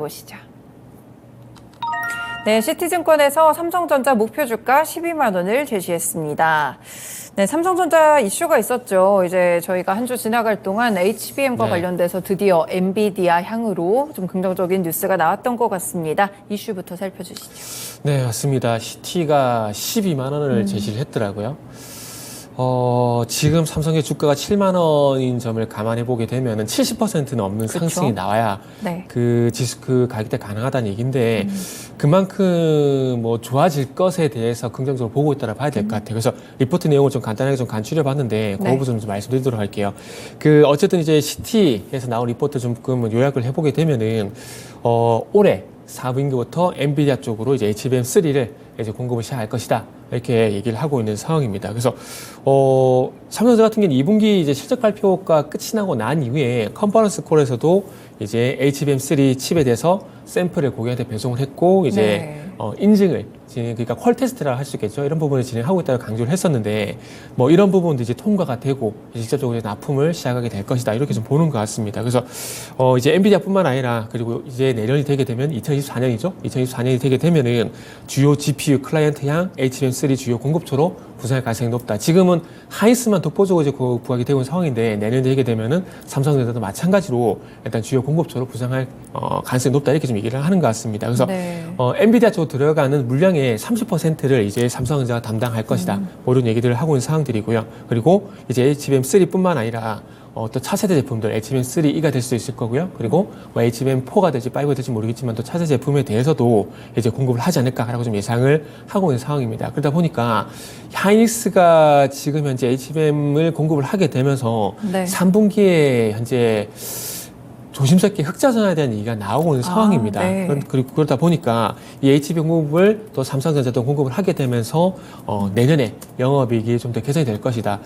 보시죠. 네, 시티증권에서 삼성전자 목표 주가 12만 원을 제시했습니다. 네, 삼성전자 이슈가 있었죠. 이제 저희가 한 주 지나갈 동안 HBM과 관련돼서 드디어 엔비디아 향으로 좀 긍정적인 뉴스가 나왔던 것 같습니다. 이슈부터 살펴주시죠. 네, 맞습니다. 시티가 12만 원을 제시를 했더라고요. 지금 삼성의 주가가 7만 원인 점을 감안해 보게 되면은 70%는 넘는 상승이 나와야 그 가격대 가능하다는 얘기인데 그만큼 뭐 좋아질 것에 대해서 긍정적으로 보고 있다라 봐야 될 것 같아요. 그래서 리포트 내용을 좀 간단하게 좀 간추려 봤는데 그 부분 좀 말씀드리도록 할게요. 어쨌든 이제 시티에서 나온 리포트 좀 요약을 해보게 되면은 올해 4분기부터 엔비디아 쪽으로 이제 HBM3를 이제 공급을 시작할 것이다. 이렇게 얘기를 하고 있는 상황입니다. 그래서, 삼성전자 같은 경우는 2분기 이제 실적 발표가 끝이 나고 난 이후에 컨퍼런스 콜에서도 이제 HBM3 칩에 대해서 샘플을 고객한테 배송을 했고, 이제, 인증을 그러니까 퀄 테스트라 할 수 있겠죠. 이런 부분을 진행하고 있다고 강조를 했었는데, 뭐 이런 부분도 이제 통과가 되고, 직접적으로 이제 납품을 시작하게 될 것이다. 이렇게 좀 보는 것 같습니다. 그래서, 이제 엔비디아뿐만 아니라, 그리고 이제 내년이 되게 되면 2024년이죠. 2024년이 되게 되면은 주요 GPU 클라이언트향 HBM3 주요 공급처로 부상할 가능성이 높다. 지금은 하이스만 독보적으로 이제 부각이 되고 있는 상황인데, 내년이 되게 되면은 삼성전자도 마찬가지로 일단 주요 공급처로 부상할 가능성이 높다. 이렇게 좀 얘기를 하는 것 같습니다. 그래서, 엔비디아 쪽으로 들어가는 물량의 30%를 이제 삼성전자가 담당할 것이다. 뭐 이런 얘기들을 하고 있는 상황들이고요. 그리고 이제 HBM3뿐만 아니라 또 차세대 제품들 HBM3E가 될 수도 있을 거고요. 그리고 뭐 HBM4가 될지 5가 될지 모르겠지만 또 차세대 제품에 대해서도 이제 공급을 하지 않을까라고 좀 예상을 하고 있는 상황입니다. 그러다 보니까 하이닉스가 지금 현재 HBM을 공급을 하게 되면서 3분기에 현재 조심스럽게 흑자 전환에 대한 얘기가 나오고 있는 상황입니다. 그리고 그러다 보니까 이 HBM 공급을 또 삼성전자도 공급을 하게 되면서 내년에 영업이익이 좀 더 개선이 될 것이다.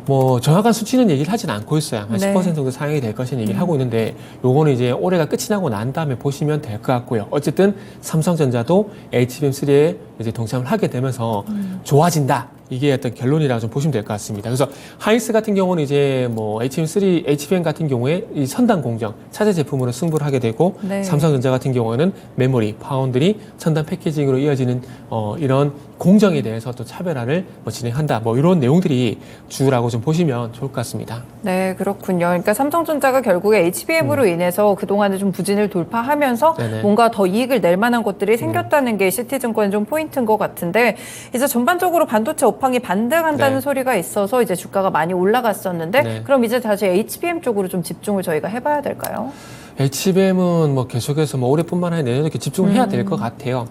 뭐 정확한 수치는 얘기를 하진 않고 있어요. 한 10% 정도 상향이 될 것이라는 얘기를 하고 있는데 요거는 이제 올해가 끝이 나고 난 다음에 보시면 될 것 같고요. 어쨌든 삼성전자도 HBM3에 이제 동참을 하게 되면서 좋아진다. 이게 어떤 결론이라고 좀 보시면 될 것 같습니다. 그래서 하이닉스 같은 경우는 이제 뭐 HBM 같은 경우에 이 선단 공정, 차세 제품으로 승부를 하게 되고 삼성전자 같은 경우는 메모리, 파운드리, 첨단 패키징으로 이어지는 이런 공정에 대해서 또 차별화를 진행한다. 뭐 이런 내용들이 주라고 좀 보시면 좋을 것 같습니다. 네, 그렇군요. 그러니까 삼성전자가 결국에 HBM으로 인해서 그동안에 좀 부진을 돌파하면서 뭔가 더 이익을 낼 만한 것들이 생겼다는 게 시티증권 좀 포인트인 것 같은데 이제 전반적으로 반도체 업황이 반등한다는 소리가 있어서 이제 주가가 많이 올라갔었는데 그럼 이제 다시 HBM 쪽으로 좀 집중을 저희가 해봐야 될까요? HBM은 뭐 계속해서 뭐 올해뿐만 아니라 내년에 이렇게 집중을 해야 될 것 같아요.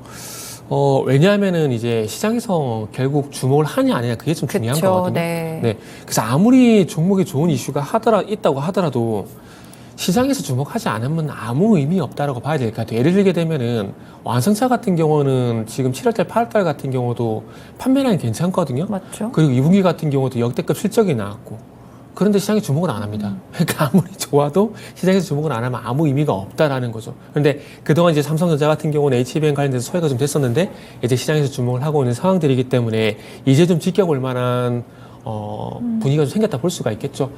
왜냐하면은 이제 시장에서 결국 주목을 하냐 안 하냐 그게 좀 중요한 거거든요. 그래서 아무리 종목이 좋은 이슈가 있다고 하더라도 시장에서 주목하지 않으면 아무 의미 없다라고 봐야 될 것 같아요. 예를 들게 되면은 완성차 같은 경우는 지금 7월달, 8월달 같은 경우도 판매량이 괜찮거든요. 맞죠. 그리고 2분기 같은 경우도 역대급 실적이 나왔고. 그런데 시장이 주목을 안 합니다. 그러니까 아무리 좋아도 시장에서 주목을 안 하면 아무 의미가 없다라는 거죠. 그런데 그동안 이제 삼성전자 같은 경우는 HBM 관련돼서 소외가 좀 됐었는데 이제 시장에서 주목을 하고 있는 상황들이기 때문에 이제 좀 지켜볼 만한 분위기가 좀 생겼다 볼 수가 있겠죠.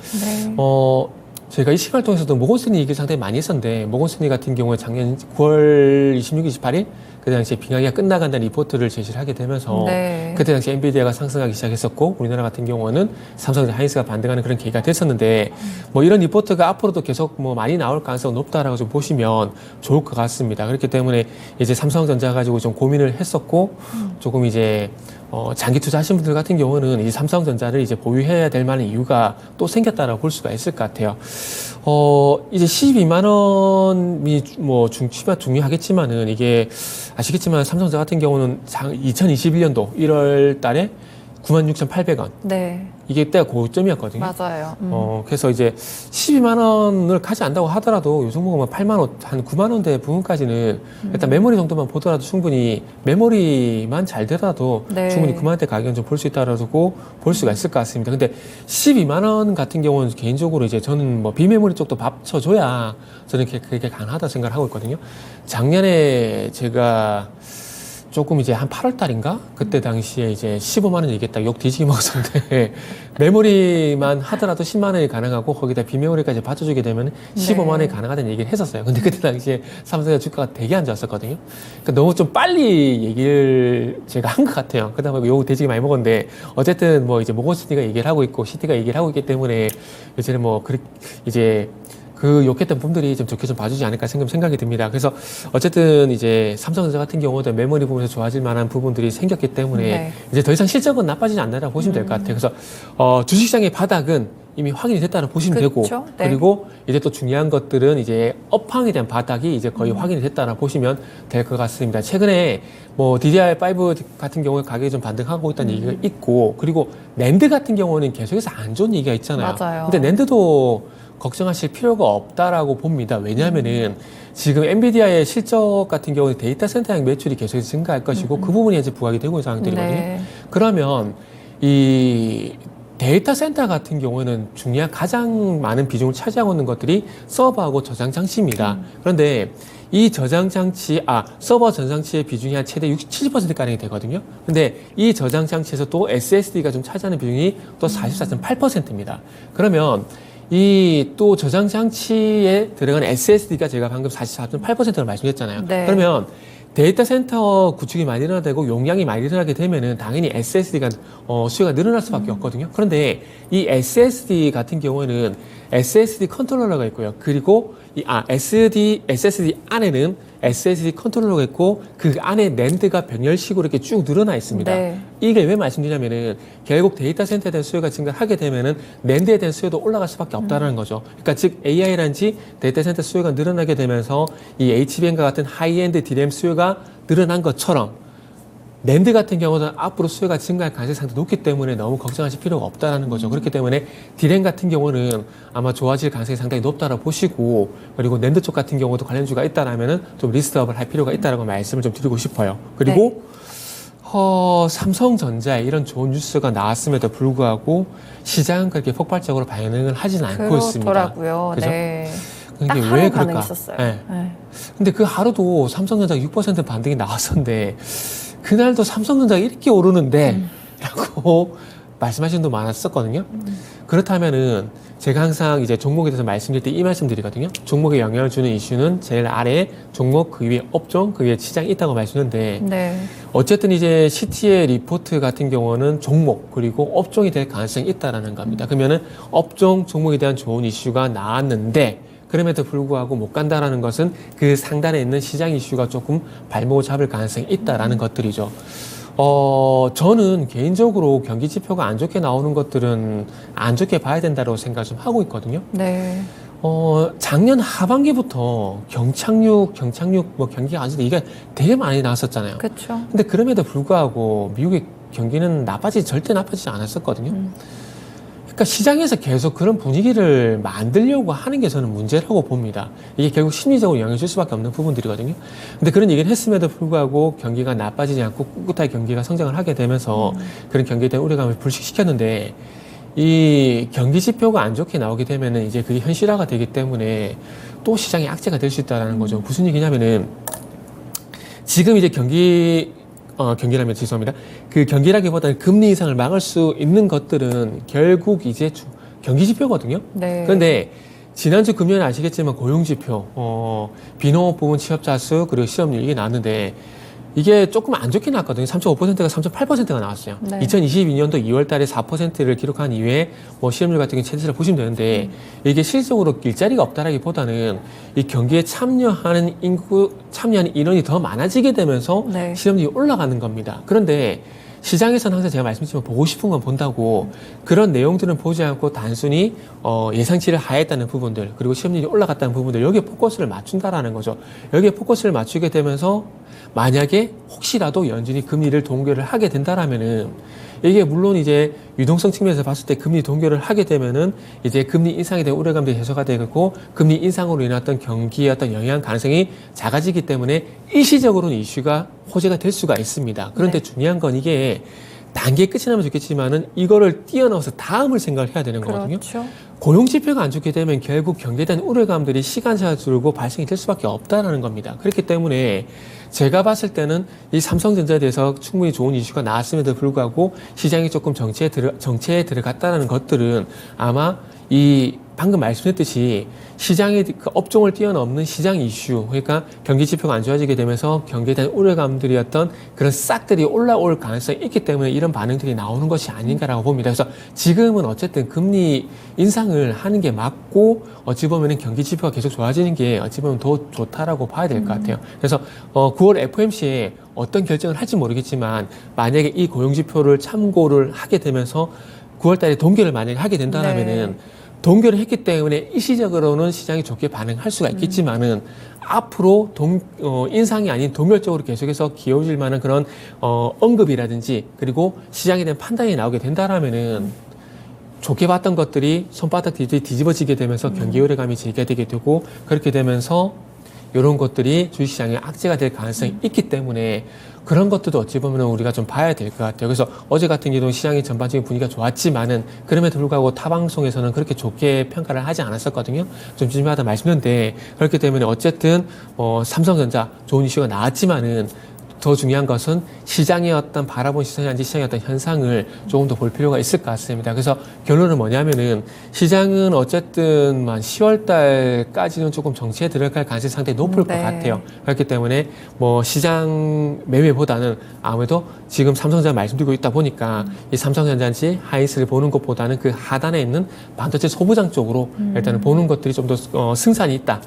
저희가 이 시간을 통해서도 모건스탠리 얘기를 상당히 많이 했었는데 모건스탠리 같은 경우에 작년 9월 26일, 28일 그때 당시에 빙하기가 끝나간다는 리포트를 제시를 하게 되면서 그때 당시 엔비디아가 상승하기 시작했었고 우리나라 같은 경우는 삼성전자 하이닉스가 반등하는 그런 계기가 됐었는데 뭐 이런 리포트가 앞으로도 계속 뭐 많이 나올 가능성이 높다라고 좀 보시면 좋을 것 같습니다. 그렇기 때문에 이제 삼성전자 가지고 좀 고민을 했었고 조금 이제 장기 투자하신 분들 같은 경우는 이 삼성전자를 이제 보유해야 될 만한 이유가 또 생겼다라고 볼 수가 있을 것 같아요. 이제 12만 원이 뭐 중요하겠지만은 이게 아시겠지만 삼성전자 같은 경우는 2021년도 1월 달에 96,800원. 이게 때가 고점이었거든요. 맞아요. 그래서 이제 12만 원을 가지 않는다고 하더라도 요 종목은 8만 원, 한 9만 원대 부분까지는 일단 메모리 정도만 보더라도 충분히 메모리만 잘 되더라도 충분히 9만 원대 가격은 좀 볼 수 있다라고 볼 수가 있을 것 같습니다. 근데 12만 원 같은 경우는 개인적으로 이제 저는 뭐 비메모리 쪽도 받쳐줘야 저는 그게 가능하다 생각을 하고 있거든요. 작년에 제가 조금 이제 한 8월 달인가? 그때 당시에 이제 15만 원 얘기했다. 욕 뒤지게 먹었었는데, 메모리만 하더라도 10만 원이 가능하고, 거기다 비메모리까지 받쳐주게 되면 15만 원이 가능하다는 얘기를 했었어요. 근데 그때 당시에 삼성의 주가가 되게 안 좋았었거든요. 그러니까 너무 좀 빨리 얘기를 제가 한 것 같아요. 그 다음에 욕 뒤지게 많이 먹었는데, 어쨌든 뭐 이제 모건스티가 얘기를 하고 있고, 시티가 얘기를 하고 있기 때문에, 이제는 뭐, 이제, 그 욕했던 분들이 좀 좋게 좀 봐주지 않을까 생각이 듭니다. 그래서 어쨌든 이제 삼성전자 같은 경우도 메모리 부분에서 좋아질 만한 부분들이 생겼기 때문에 이제 더 이상 실적은 나빠지지 않는다고 보시면 될 것 같아요. 그래서 주식시장의 바닥은 이미 확인이 됐다고 보시면 되고 그리고 이제 또 중요한 것들은 이제 업황에 대한 바닥이 이제 거의 확인이 됐다고 보시면 될 것 같습니다. 최근에 뭐 DDR5 같은 경우에 가격이 좀 반등하고 있다는 얘기가 있고 그리고 낸드 같은 경우는 계속해서 안 좋은 얘기가 있잖아요. 맞아요. 근데 낸드도 걱정하실 필요가 없다라고 봅니다. 왜냐하면은 지금 엔비디아의 실적 같은 경우는 데이터 센터형 매출이 계속 증가할 것이고 그 부분이 이제 부각이 되고 있는 상황들이거든요. 그러면 이 데이터 센터 같은 경우에는 중요한 가장 많은 비중을 차지하고 있는 것들이 서버하고 저장 장치입니다. 그런데 이 저장 장치, 서버 저장 장치의 비중이 한 최대 70가량이 되거든요. 근데 이 저장 장치에서 또 SSD가 좀 차지하는 비중이 또 44.8%입니다. 그러면 이 또 저장 장치에 들어간 SSD가 제가 방금 44.8%를 말씀드렸잖아요. 그러면 데이터 센터 구축이 많이 일어나고 용량이 많이 일어나게 되면은 당연히 SSD가 수요가 늘어날 수밖에 없거든요. 그런데 이 SSD 같은 경우에는 SSD 컨트롤러가 있고요. 그리고 SSD 안에는 SSD 컨트롤러가 있고 그 안에 낸드가 병렬식으로 이렇게 쭉 늘어나 있습니다. 이게 왜 말씀드리냐면은 결국 데이터 센터에 대한 수요가 증가하게 되면은 낸드에 대한 수요도 올라갈 수밖에 없다는 거죠. 그러니까 즉 AI라든지 데이터 센터 수요가 늘어나게 되면서 이 HBM과 같은 하이엔드 DRAM 수요가 늘어난 것처럼 낸드 같은 경우는 앞으로 수요가 증가할 가능성이 상당히 높기 때문에 너무 걱정하실 필요가 없다는 거죠. 그렇기 때문에 디램 같은 경우는 아마 좋아질 가능성이 상당히 높다고 보시고 그리고 낸드 쪽 같은 경우도 관련주가 있다라면은 좀 리스트업을 할 필요가 있다라고 말씀을 좀 드리고 싶어요. 그리고 삼성전자에 이런 좋은 뉴스가 나왔음에도 불구하고 시장은 그렇게 폭발적으로 반응을 하진 않고 있습니다. 그렇더라고요. 그죠? 딱 하루 왜 그럴까? 반응했었어요. 근데 그 하루도 삼성전자 6% 반등이 나왔었는데 그날도 삼성전자가 이렇게 오르는데 라고 말씀하시는 분도 많았었거든요. 그렇다면은 제가 항상 이제 종목에 대해서 말씀드릴 때 이 말씀 드리거든요. 종목에 영향을 주는 이슈는 제일 아래에 종목, 그 위에 업종, 그 위에 시장이 있다고 말씀드렸는데 어쨌든 이제 CT의 리포트 같은 경우는 종목 그리고 업종이 될 가능성이 있다라는 겁니다. 그러면은 업종, 종목에 대한 좋은 이슈가 나왔는데 그럼에도 불구하고 못 간다라는 것은 그 상단에 있는 시장 이슈가 조금 발목을 잡을 가능성이 있다라는 것들이죠. 저는 개인적으로 경기 지표가 안 좋게 나오는 것들은 안 좋게 봐야 된다고 생각을 좀 하고 있거든요. 작년 하반기부터 경착륙, 뭐 경기가 안 좋다 이게 되게 많이 나왔었잖아요. 근데 그럼에도 불구하고 미국의 경기는 절대 나빠지지 않았었거든요. 그러니까 시장에서 계속 그런 분위기를 만들려고 하는 게 저는 문제라고 봅니다. 이게 결국 심리적으로 영향을 줄 수밖에 없는 부분들이거든요. 근데 그런 얘기를 했음에도 불구하고 경기가 나빠지지 않고 꿋꿋하게 경기가 성장을 하게 되면서 그런 경기에 대한 우려감을 불식시켰는데 이 경기 지표가 안 좋게 나오게 되면은 이제 그게 현실화가 되기 때문에 또 시장의 악재가 될 수 있다는 거죠. 무슨 얘기냐면은 지금 이제 경기라면 죄송합니다. 그 경기라기보다는 금리 인상을 막을 수 있는 것들은 결국 이제 경기 지표거든요. 그런데 지난주 금요일 아시겠지만 고용지표, 비농업 부문 취업자 수 그리고 실업률 이게 나왔는데 이게 조금 안 좋게 나왔거든요. 3.5%가 3.8%가 나왔어요. 2022년도 2월 달에 4%를 기록한 이후에 뭐 실업률 같은 경우 최대치를 보시면 되는데 이게 실질적으로 일자리가 없다라기보다는 이 경기에 참여하는 인원이 더 많아지게 되면서 실업률이 올라가는 겁니다. 그런데 시장에서는 항상 제가 말씀드리지만 보고 싶은 건 본다고 그런 내용들은 보지 않고 단순히 예상치를 하했다는 부분들 그리고 실업률이 올라갔다는 부분들 여기에 포커스를 맞춘다라는 거죠. 여기에 포커스를 맞추게 되면서 만약에 혹시라도 연준이 금리를 동결을 하게 된다라면은 이게 물론 이제 유동성 측면에서 봤을 때 금리 동결을 하게 되면은 이제 금리 인상에 대한 우려감들이 해소가 되고 금리 인상으로 인한 어떤 경기의 어떤 영향 가능성이 작아지기 때문에 일시적으로는 이슈가 호재가 될 수가 있습니다. 그런데 중요한 건 이게 단계에 끝이 나면 좋겠지만은 이거를 뛰어넘어서 다음을 생각을 해야 되는 거거든요. 그렇죠. 고용 지표가 안 좋게 되면 결국 경제에 대한 우려감들이 시간차가 줄고 발생이 될 수밖에 없다라는 겁니다. 그렇기 때문에 제가 봤을 때는 이 삼성전자에 대해서 충분히 좋은 이슈가 나왔음에도 불구하고 시장이 조금 정체에 들어갔다는 것들은 아마 이 방금 말씀했듯이 시장의 그 업종을 뛰어넘는 시장 이슈, 그러니까 경기 지표가 안 좋아지게 되면서 경기에 대한 우려감들이었던 그런 싹들이 올라올 가능성이 있기 때문에 이런 반응들이 나오는 것이 아닌가라고 봅니다. 그래서 지금은 어쨌든 금리 인상을 하는 게 맞고 어찌 보면은 경기 지표가 계속 좋아지는 게 어찌 보면 더 좋다라고 봐야 될 것 같아요. 그래서 9월 FOMC에 어떤 결정을 할지 모르겠지만 만약에 이 고용 지표를 참고를 하게 되면서 9월 달에 동결을 만약에 하게 된다면은 동결을 했기 때문에 일시적으로는 시장이 좋게 반응할 수가 있겠지만은 앞으로 인상이 아닌 동결적으로 계속해서 기울어질 만한 그런 언급이라든지 그리고 시장에 대한 판단이 나오게 된다라면은 좋게 봤던 것들이 손바닥 뒤집어지게 되면서 경기 우려감이 제기되게 되고 그렇게 되면서 이런 것들이 주식시장에 악재가 될 가능성이 있기 때문에 그런 것들도 어찌 보면 우리가 좀 봐야 될 것 같아요. 그래서 어제 같은 경우는 시장의 전반적인 분위기가 좋았지만은 그럼에도 불구하고 타 방송에서는 그렇게 좋게 평가를 하지 않았었거든요. 좀 조심하다 말씀드렸는데 그렇기 때문에 어쨌든 삼성전자 좋은 이슈가 나왔지만은 더 중요한 것은 시장의 어떤 바라본 시선이란지 시장의 어떤 현상을 조금 더 볼 필요가 있을 것 같습니다. 그래서 결론은 뭐냐면은 시장은 어쨌든 10월 달까지는 조금 정체에 들어갈 가능성이 상당히 높을 것 같아요. 그렇기 때문에 시장 매매보다는 아무래도 지금 삼성전자 말씀드리고 있다 보니까 이 삼성전자인지 하이닉스를 보는 것보다는 그 하단에 있는 반도체 소부장 쪽으로 일단은 보는 것들이 좀 더 승산이 있다.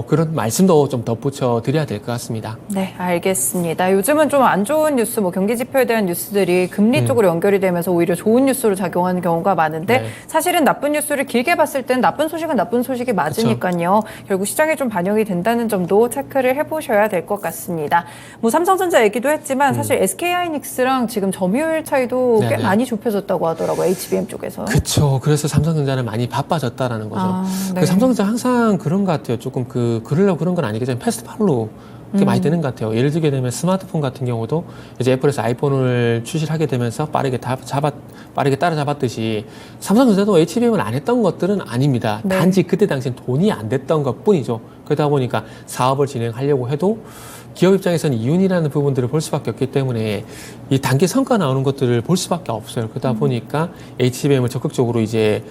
그런 말씀도 좀 덧붙여 드려야 될 것 같습니다. 네, 알겠습니다. 요즘은 좀 안 좋은 뉴스, 경기 지표에 대한 뉴스들이 금리 쪽으로 연결이 되면서 오히려 좋은 뉴스로 작용하는 경우가 많은데 사실은 나쁜 뉴스를 길게 봤을 땐 나쁜 소식은 나쁜 소식이 맞으니까요. 그쵸. 결국 시장에 좀 반영이 된다는 점도 체크를 해보셔야 될 것 같습니다. 삼성전자 얘기도 했지만 사실 SK하이닉스랑 지금 점유율 차이도 꽤 많이 좁혀졌다고 하더라고요. HBM 쪽에서. 그렇죠. 그래서 삼성전자는 많이 바빠졌다라는 거죠. 삼성전자 항상 그런 것 같아요. 조금 그러려고 그런 건 아니겠지만 패스트팔로 많이 되는 것 같아요. 예를 들게 되면 스마트폰 같은 경우도 이제 애플에서 아이폰을 출시를 하게 되면서 빠르게 따라잡았듯이 삼성전자도 HBM을 안 했던 것들은 아닙니다. 단지 그때 당시엔 돈이 안 됐던 것 뿐이죠. 그러다 보니까 사업을 진행하려고 해도 기업 입장에서는 이윤이라는 부분들을 볼 수밖에 없기 때문에 이 단기 성과 나오는 것들을 볼 수밖에 없어요. 그러다 보니까 HBM을 적극적으로 이제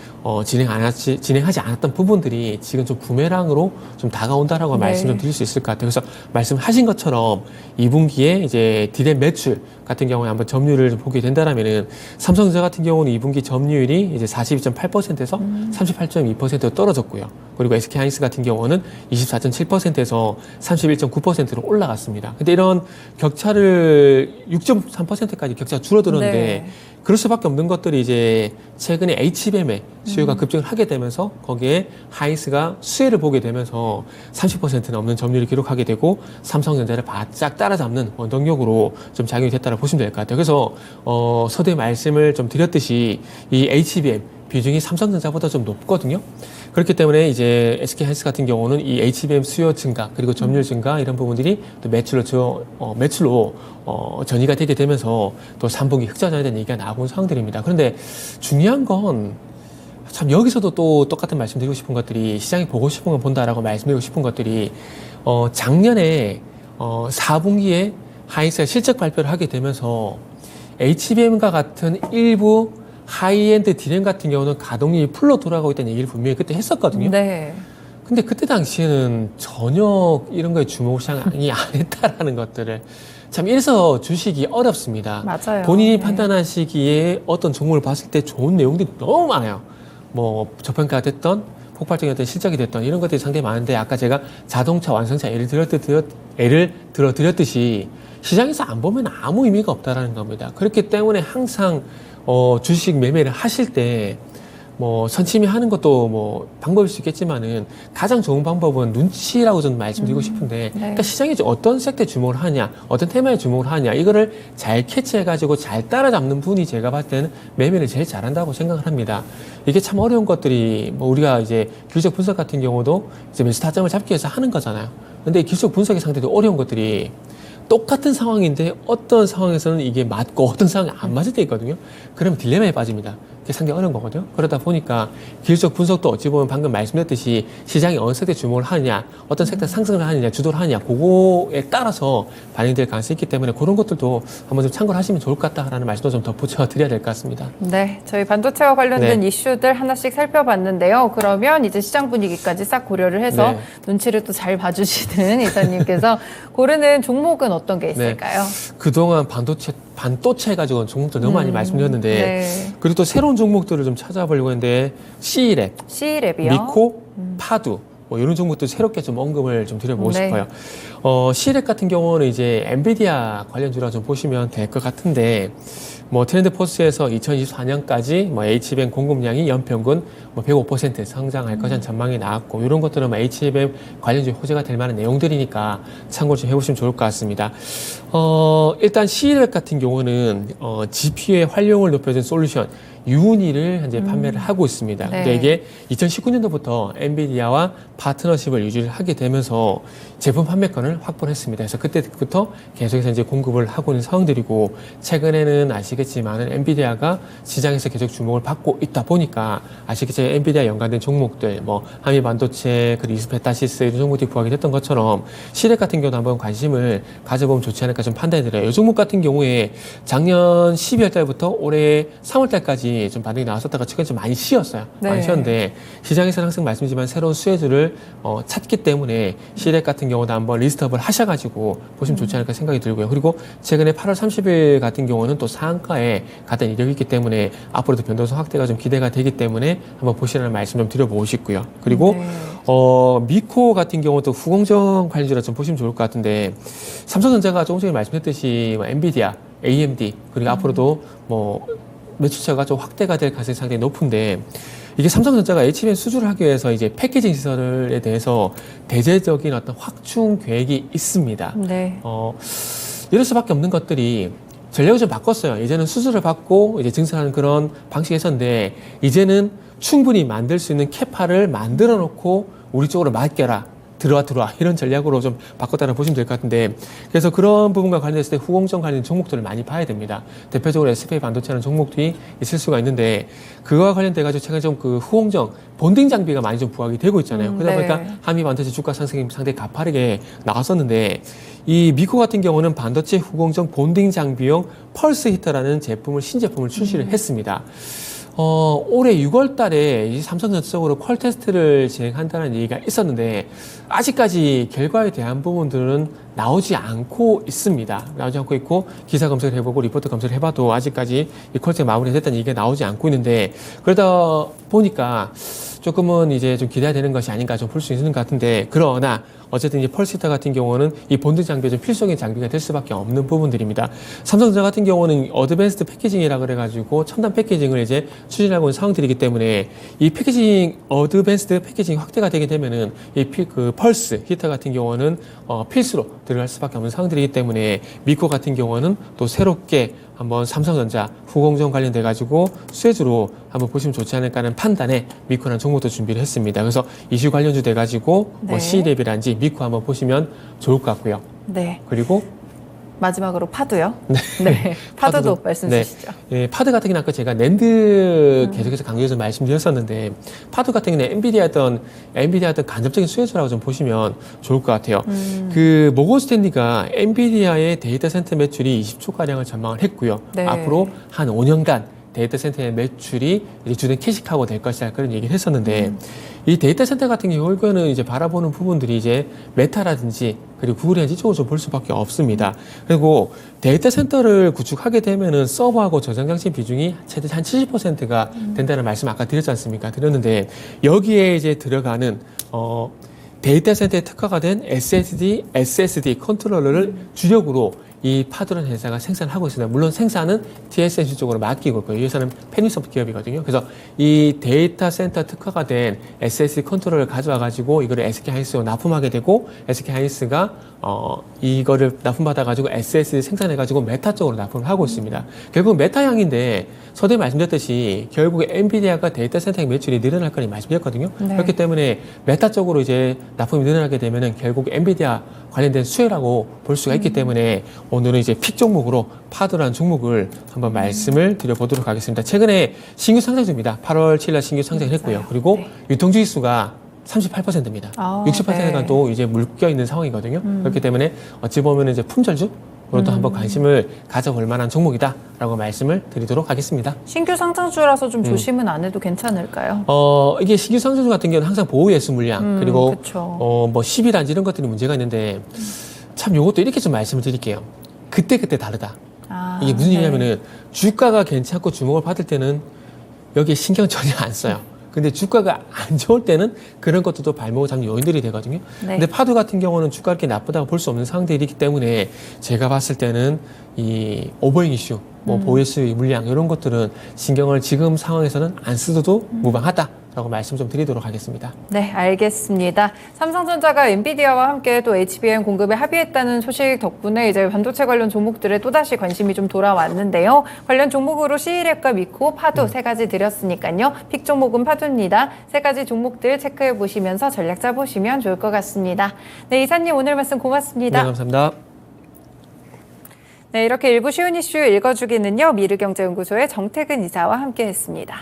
진행하지 않았던 부분들이 지금 좀 부메랑으로 좀 다가온다라고 말씀 좀 드릴 수 있을 것 같아요. 그래서 말씀하신 것처럼 2분기에 이제 디램 매출 같은 경우에 한번 점유율을 좀 보게 된다라면은 삼성전자 같은 경우는 2분기 점유율이 이제 42.8%에서 38.2%로 떨어졌고요. 그리고 SK하이닉스 같은 경우는 24.7%에서 31.9%로 올라갔습니다. 근데 이런 격차를 6.3%까지 격차가 줄어들었는데 그럴 수밖에 없는 것들이 이제 최근에 HBM의 수요가 급증을 하게 되면서 거기에 하이닉스가 수혜를 보게 되면서 30% 넘는 점유율을 기록하게 되고 삼성전자를 바짝 따라잡는 원동력으로 좀 작용이 됐다고 보시면 될 것 같아요. 그래서 서두에 말씀을 좀 드렸듯이 이 HBM 비중이 삼성전자보다 좀 높거든요. 그렇기 때문에 이제 SK하이닉스 같은 경우는 이 HBM 수요 증가 그리고 점유율 증가 이런 부분들이 또 매출로 전이가 되게 되면서 또 3분기 흑자전에 대한 얘기가 나오고 있는 상황들입니다. 그런데 중요한 건 참 여기서도 또 똑같은 말씀드리고 싶은 것들이 시장이 보고 싶은 걸 본다라고 말씀드리고 싶은 것들이 작년에 4분기에 하이닉스가 실적 발표를 하게 되면서 HBM과 같은 일부 하이엔드 디램 같은 경우는 가동률이 풀로 돌아가고 있다는 얘기를 분명히 그때 했었거든요. 근데 그때 당시에는 전혀 이런 거에 주목을 시장이 안 했다라는 것들을 참 이래서 주식이 어렵습니다. 맞아요. 본인이 판단하시기에 어떤 종목을 봤을 때 좋은 내용들이 너무 많아요. 저평가가 됐던 폭발적인 어떤 실적이 됐던 이런 것들이 상당히 많은데 아까 제가 자동차 완성차 예를 들어드렸듯이 시장에서 안 보면 아무 의미가 없다라는 겁니다. 그렇기 때문에 항상 주식 매매를 하실 때 선침이 하는 것도 방법일 수 있겠지만은 가장 좋은 방법은 눈치라고 저는 말씀드리고 싶은데 그러니까 시장이 어떤 섹터에 주목을 하냐 어떤 테마에 주목을 하냐 이거를 잘 캐치해가지고 잘 따라잡는 분이 제가 봤을 때는 매매를 제일 잘한다고 생각을 합니다. 이게 참 어려운 것들이 우리가 이제 기술적 분석 같은 경우도 이제 매수 타점을 잡기 위해서 하는 거잖아요. 근데 기술적 분석의 상태도 어려운 것들이 똑같은 상황인데 어떤 상황에서는 이게 맞고 어떤 상황이 안 맞을 때 있거든요. 그러면 딜레마에 빠집니다. 그게 상당히 어려운 거거든요. 그러다 보니까 기술적 분석도 어찌 보면 방금 말씀드렸듯이 시장이 어느 섹터에 주목을 하느냐, 어떤 섹터 상승을 하느냐, 주도를 하느냐, 그거에 따라서 반영될 가능성이 있기 때문에 그런 것들도 한번 좀 참고를 하시면 좋을 것 같다라는 말씀도 좀 덧붙여 드려야 될 것 같습니다. 네, 저희 반도체와 관련된 이슈들 하나씩 살펴봤는데요. 그러면 이제 시장 분위기까지 싹 고려를 해서 눈치를 또 잘 봐주시는 이사님께서 고르는 종목은 어떤 게 있을까요? 그동안 반도체 가지고 종목들 너무 많이 말씀드렸는데 그리고 또 새로운 종목들을 좀 찾아보려고 했는데 C랩이요? 미코, 파두 뭐 이런 종목도 새롭게 좀 언급을 좀 드려보고 싶어요. C랩 같은 경우는 이제 엔비디아 관련주라 좀 보시면 될 것 같은데 뭐 트렌드 포스에서 2024년까지 뭐 HBM 공급량이 연평균 뭐 105% 성장할 것이라는 전망이 나왔고 이런 것들은 뭐 HBM 관련주 호재가 될 만한 내용들이니까 참고 좀 해보시면 좋을 것 같습니다. 일단 C랩 같은 경우는 GPU의 활용을 높여준 솔루션 유니를 현재 판매를 하고 있습니다. 그러니까 이게 2019년도부터 엔비디아와 파트너십을 유지를 하게 되면서 제품 판매권을 확보를 했습니다. 그래서 그때부터 계속해서 이제 공급을 하고 있는 상황들이고 최근에는 아시겠지만은 엔비디아가 시장에서 계속 주목을 받고 있다 보니까 아시겠지만 엔비디아 연관된 종목들 뭐 한미 반도체 그리고 이스페타시스 이런 종목들이 부각이 됐던 것처럼 C랩 같은 경우도 한번 관심을 가져보면 좋지 않을까 좀 판단이 들어요. 이 종목 같은 경우에 작년 12월 달부터 올해 3월 달까지 좀 반등이 나왔었다가 최근에 좀 많이 쉬었어요. 많이 쉬었는데 시장에서는 항상 말씀드리지만 새로운 수혜주를 찾기 때문에 C랩 같은 경우도 한번 리스트업을 하셔가지고 보시면 좋지 않을까 생각이 들고요. 그리고 최근에 8월 30일 같은 경우는 또 상한가에 갔던 이력이 있기 때문에 앞으로도 변동성 확대가 좀 기대가 되기 때문에 한번 보시라는 말씀 좀 드려보고 싶고요. 그리고 미코 같은 경우도 후공정 관련주라 좀 보시면 좋을 것 같은데 삼성전자가 조금 전에 말씀드렸듯이 뭐 엔비디아, AMD 그리고 앞으로도 뭐 매출처가 좀 확대가 될 가능성이 상당히 높은데 이게 삼성전자가 HBM 수주를 하기 위해서 이제 패키징 시설에 대해서 대대적인 어떤 확충 계획이 있습니다. 이럴 수밖에 없는 것들이 전략을 좀 바꿨어요. 이제는 수주를 받고 이제 증설하는 그런 방식이었는데 이제는 충분히 만들 수 있는 캐파를 만들어 놓고 우리 쪽으로 맡겨라. 들어와 이런 전략으로 좀 바꿨다고 보시면 될 것 같은데 그래서 그런 부분과 관련했을 때 후공정 관련 종목들을 많이 봐야 됩니다. 대표적으로 SK 반도체라는 종목들이 있을 수가 있는데 그거와 관련돼 가지고 최근에 좀 그 후공정 본딩 장비가 많이 좀 부각이 되고 있잖아요. 그러다 보니까 한미 반도체 주가 상승이 상당히 가파르게 나왔었는데 이 미코 같은 경우는 반도체 후공정 본딩 장비용 펄스 히터라는 신제품을 출시를 했습니다. 올해 6월 달에 삼성전자 쪽으로 퀄 테스트를 진행한다는 얘기가 있었는데 아직까지 결과에 대한 부분들은 나오지 않고 있습니다. 나오지 않고 있고 기사 검색을 해보고 리포트 검색을 해봐도 아직까지 이 퀄 테스트 마무리됐다는 얘기가 나오지 않고 있는데 그러다 보니까 조금은 이제 좀 기대가 되는 것이 아닌가 좀 볼 수 있는 것 같은데 그러나 어쨌든 이제 펄스히터 같은 경우는 이 본드 장비가 좀 필수적인 장비가 될 수밖에 없는 부분들입니다. 삼성전자 같은 경우는 어드밴스드 패키징이라 그래가지고 첨단 패키징을 이제 추진하고 있는 상황들이기 때문에 이 패키징 어드밴스드 패키징 확대가 되게 되면은 그 펄스 히터 같은 경우는 필수로 들어갈 수밖에 없는 상황들이기 때문에 미코 같은 경우는 또 새롭게 한번 삼성전자 후공정 관련돼 가지고 수혜주로 한번 보시면 좋지 않을까 하는 판단에 미코라는 종목도 준비를 했습니다. 그래서 이슈 관련주 돼 가지고 뭐 C랩이란지 미코 한번 보시면 좋을 것 같고요. 그리고 마지막으로 파도요? 파도도 말씀 주시죠. 파드 같은 경우는 아까 제가 낸드 계속해서 강조해서 말씀드렸었는데 파드 같은 경우는 엔비디아 어떤 간접적인 수혜주라고 좀 보시면 좋을 것 같아요. 그 모건 스탠리가 엔비디아의 데이터 센터 매출이 20조가량을 전망을 했고요. 앞으로 한 5년간 데이터 센터의 매출이 이제 주된 캐시카우가 될 것이다 그런 얘기를 했었는데 이 데이터 센터 같은 경우는 이제 바라보는 부분들이 이제 메타라든지 그리고 구글이든지 이쪽으로 좀 볼 수밖에 없습니다. 그리고 데이터 센터를 구축하게 되면은 서버하고 저장 장치 비중이 최대 한 70%가 된다는 말씀 아까 드렸지 않습니까? 드렸는데 여기에 이제 들어가는 데이터 센터에 특화가 된 SSD 컨트롤러를 주력으로 이 파드라는 회사가 생산을 하고 있습니다. 물론 생산은 TSMC 쪽으로 맡기고 있고요. 이 회사는 페니소프트 기업이거든요. 그래서 이 데이터 센터 특화가 된 SSD 컨트롤러를 가져와 가지고 이거를 SK 하이닉스로 납품하게 되고 SK 하이닉스가 이거를 납품받아가지고 SS 생산해가지고 메타 쪽으로 납품을 하고 있습니다. 결국 메타향인데 서두에 말씀드렸듯이 결국에 엔비디아가 데이터 센터 매출이 늘어날 거니 말씀드렸거든요. 네. 그렇기 때문에 메타 쪽으로 이제 납품이 늘어나게 되면은 결국 엔비디아 관련된 수혜라고 볼 수가 있기 때문에 오늘은 이제 픽 종목으로 파도라는 종목을 한번 말씀을 드려보도록 하겠습니다. 최근에 신규 상장주입니다. 8월 7일 신규 상장을 했고요. 그리고 네. 유통주의수가 38%입니다. 68%가 또 이제 묶여 있는 상황이거든요. 그렇기 때문에 어찌 보면 이제 품절주 그것도 한번 관심을 가져볼 만한 종목이다라고 말씀을 드리도록 하겠습니다. 신규 상장주라서 좀 조심은 안 해도 괜찮을까요? 이게 신규 상장주 같은 경우는 항상 보호 예수 물량 그리고 그쵸. 뭐 10일안지 이런 것들이 문제가 있는데 참 요것도 이렇게 좀 말씀을 드릴게요. 그때 다르다. 이게 무슨 얘기냐면은 주가가 괜찮고 주목을 받을 때는 여기에 신경 전혀 안 써요. 근데 주가가 안 좋을 때는 그런 것도 발목을 잡는 요인들이 되거든요. 네. 근데 파도 같은 경우는 주가가 이렇게 나쁘다고 볼 수 없는 상황들이기 때문에 제가 봤을 때는 이 오버행 이슈, 뭐 보이스 물량 이런 것들은 신경을 지금 상황에서는 안 쓰도 무방하다라고 말씀 좀 드리도록 하겠습니다. 네, 알겠습니다. 삼성전자가 엔비디아와 함께 또 HBM 공급에 합의했다는 소식 덕분에 이제 반도체 관련 종목들에 또다시 관심이 좀 돌아왔는데요. 관련 종목으로 시일액과 미코, 파도 세 가지 드렸으니까요. 픽 종목은 파도입니다. 세 가지 종목들 체크해 보시면서 전략 짜보시면 좋을 것 같습니다. 네, 이사님 오늘 말씀 고맙습니다. 네, 감사합니다. 네, 이렇게 일부 쉬운 이슈 읽어주기는요. 미르경제연구소의 정태근 이사와 함께했습니다.